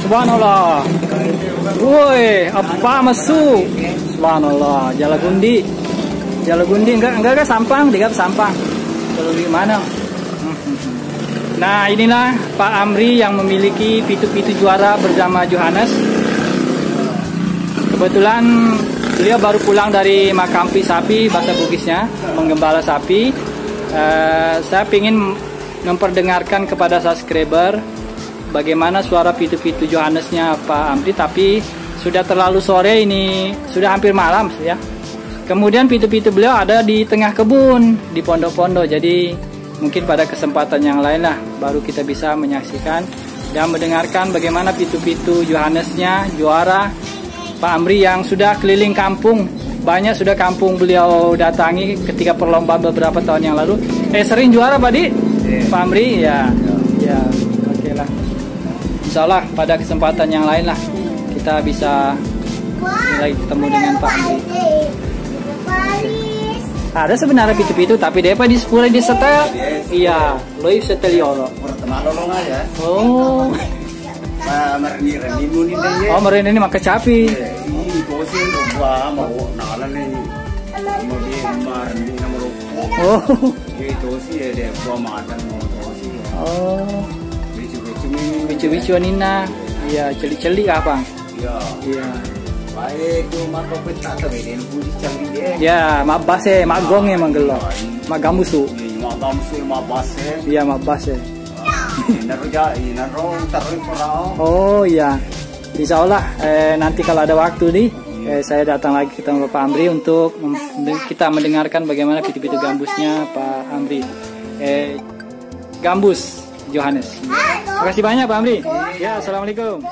Subhanallah. Woi, apa masuk? Subhanallah. Jalagundi. Jalagundi enggak sampang, digap sampang. Kalau di mana? Nah, inilah Pak Amri yang memiliki pitu-pitu juara bersama Johannes. Kebetulan beliau baru pulang dari Makampi sapi, bahasa Bugisnya, menggembala sapi. Saya ingin memperdengarkan kepada subscriber bagaimana suara pitu-pitu Johannesnya Pak Amri, tapi sudah terlalu sore ini, sudah hampir malam ya. Kemudian pitu-pitu beliau ada di tengah kebun, di pondok-pondok, jadi mungkin pada kesempatan yang lain lah baru kita bisa menyaksikan dan mendengarkan bagaimana pitu-pitu Johannesnya juara Pak Amri yang sudah keliling kampung. Banyak sudah kampung beliau datangi ketika perlombaan beberapa tahun yang lalu. Sering juara Pak Di? Pak Amri ya. Ya, oke lah. Insya Allah pada kesempatan yang lain lah kita bisa lagi ketemu dengan Pak Amri. Ada sebenarnya pitu-pitu tapi dia di sepuluh di setel. Iya, loih setel yolo. Oh. Oh, merin ini makan capi. Oh. Oh. Bicu-bicu nina. Iya, celi-celi apa? Iya. Ya, mak base, mak gong ya manggelo. Mak gamusu. Iya, mak base. Oh iya, insya Allah nanti kalau ada waktu nih saya datang lagi ketemu Pak Amri untuk kita mendengarkan bagaimana pitu-pitu gambusnya Pak Amri, gambus Johannes. Terima kasih banyak Pak Amri. Ya, assalamualaikum.